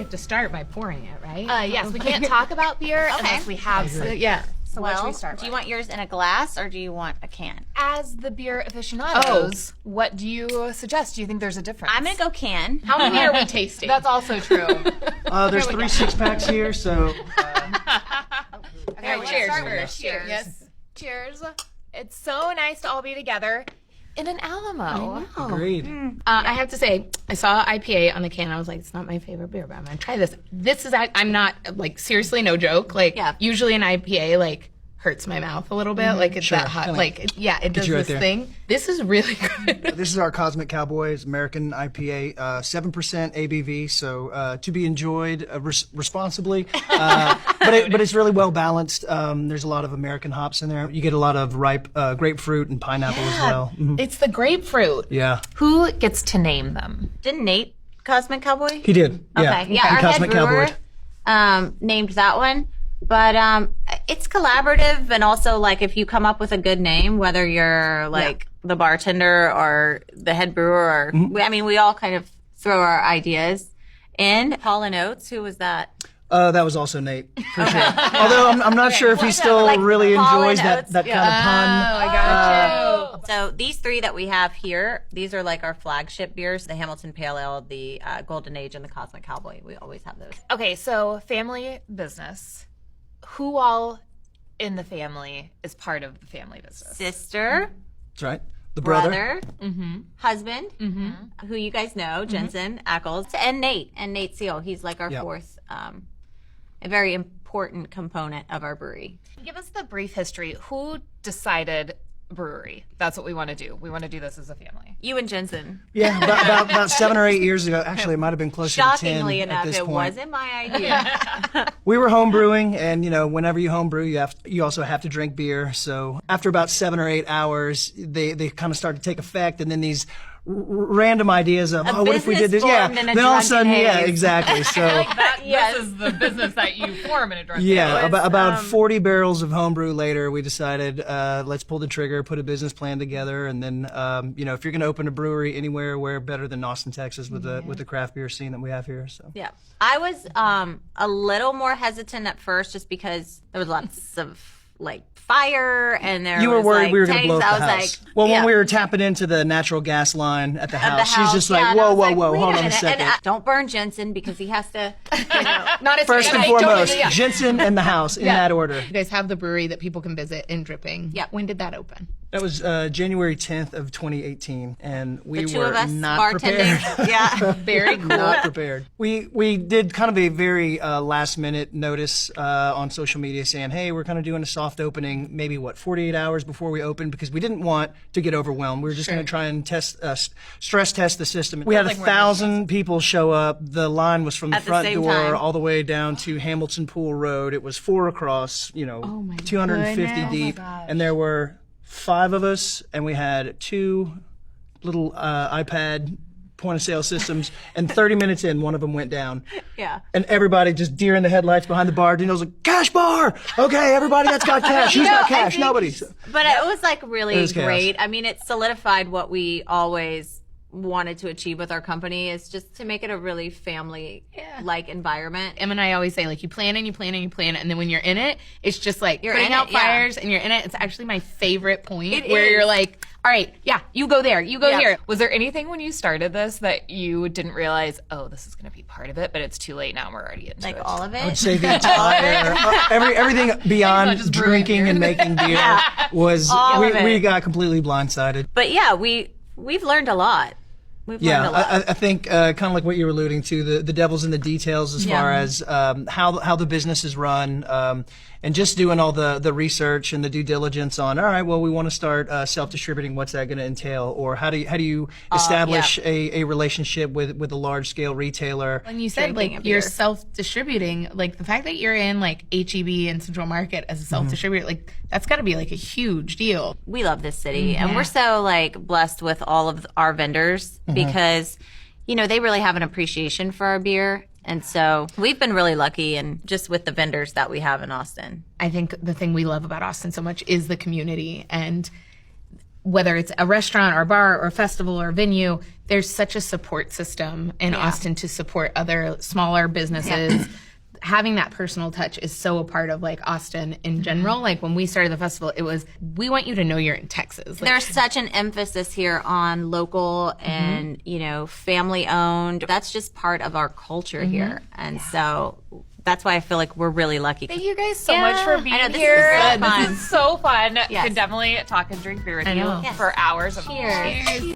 have to start by pouring it, right? Yes, we can't talk about beer unless we have some. Yeah. So what should we start with? Do you want yours in a glass or do you want a can? As the beer aficionados, what do you suggest? Do you think there's a difference? I'm going to go can. How many are we tasting? That's also true. There's 3 6-packs here, so... Okay, cheers. Cheers. Yes. Cheers. It's so nice to all be together in an Alamo. Agreed. I have to say, I saw IPA on the can. I was like, it's not my favorite beer, but I'm going to try this. This is, I'm not, like, seriously, no joke. Like, usually an IPA, like, hurts my mouth a little bit. Like, it's that hot. Like, it does this thing. This is really good. This is our Cosmic Cowboys American IPA, 7% ABV, so to be enjoyed responsibly. But it's really well balanced. There's a lot of American hops in there. You get a lot of ripe grapefruit and pineapple as well. It's the grapefruit. Yeah. Who gets to name them? Didn't Nate Cosmic Cowboy? He did. Yeah. Okay. Yeah, our Cosmic head brewer Cowboy. named that one. But it's collaborative, and also, like, if you come up with a good name, whether you're, like, the bartender or the head brewer, or, I mean, we all kind of throw our ideas in. Hall & Oates, who was that? That was also Nate, for sure. Although I'm not sure if he still really enjoys that kind of pun. Oh, I got you. So these 3 that we have here, these are like our flagship beers, the Hamilton Pale Ale, the Golden Age, and the Cosmic Cowboy. We always have those. Okay, so family business. Who all in the family is part of the family business? Sister. That's right. The brother. Husband, who you guys know, Jensen Ackles, and Nate Seal. He's like our 4th, a very important component of our brewery. Give us the brief history. Who decided brewery? That's what we want to do. We want to do this as a family. You and Jensen. Yeah, about 7 or 8 years ago. Actually, it might have been closer to 10 Shockingly at enough, this it point. wasn't my idea. We were home brewing, and whenever you home brew, you also have to drink beer. So after about 7 or 8 hours, they kind of start to take effect, and then these random ideas of what if we did this? Yeah, then all of a sudden, exactly. So this is the business that you form in a drunk. About 40 barrels of homebrew later, we decided let's pull the trigger, put a business plan together, and then if you're going to open a brewery anywhere, where better than Austin, Texas, with the craft beer scene that we have here. So I was a little more hesitant at first, just because there was lots of fire, and there you were was, worried we were going to tanks. blow up the I house. was When we were tapping into the natural gas line at the house, she's just like, whoa, wait hold on a minute. second. And, don't burn Jensen, because he has to, not as First and foremost, Jensen and the house in that order. You guys have the brewery that people can visit in Dripping. Yep. When did that open? That was January 10th of 2018, and we the 2 were of us not bartending. prepared. Very cool. Not prepared. We did kind of a very last minute notice on social media saying, hey, we're kind of doing a soft opening, maybe 48 hours before we opened, because we didn't want to get overwhelmed. We were just going to try and stress test the system. We had 1,000 people show up. The line was from the front door all the way down to Hamilton Pool Road. It was 4 across, 250 deep, and there were 5 of us, and we had 2 little iPad point-of-sale systems, and 30 minutes in, one of them went down. Yeah. And everybody just deer in the headlights behind the bar. Daniel's like, cash bar! Okay, everybody that's got cash. Who's got cash? Nobody. But it was really great. Chaos. I mean, it solidified what we always wanted to achieve with our company, is just to make it a really family-like environment. Em and I always say, you plan and you plan and you plan, and then when you're in it, it's just you're putting in out it, fires and you're in it. It's actually my favorite point where is. you're like, all right, you go there, you go here. Was there anything when you started this that you didn't realize, this is going to be part of it, but it's too late now and we're already into it? All of it? I would say the entire, everything beyond drinking and making beer was, we got completely blindsided. But we've learned a lot. We've learned a lot. I think kind of like what you were alluding to, the devil's in the details as far as how the business is run, and just doing all the research and the due diligence on, all right, well, we want to start self-distributing. What's that going to entail? Or how do you establish a relationship with a large-scale retailer? When you said you're self-distributing, the fact that you're in HEB and Central Market as a self-distributor, that's got to be a huge deal. We love this city, and we're so blessed with all of our vendors, because they really have an appreciation for our beer. And so we've been really lucky, and just with the vendors that we have in Austin. I think the thing we love about Austin so much is the community, and whether it's a restaurant or bar or festival or venue, there's such a support system in Austin to support other smaller businesses. Having that personal touch is so a part of like Austin in general. Like when we started the festival, it was, we want you to know you're in Texas. Like, there's such an emphasis here on local and, you know, family owned. That's just part of our culture here. And so that's why I feel like we're really lucky. Thank you guys so much for being here. This is so fun. Yes. Could definitely talk and drink beer with you for hours. Cheers.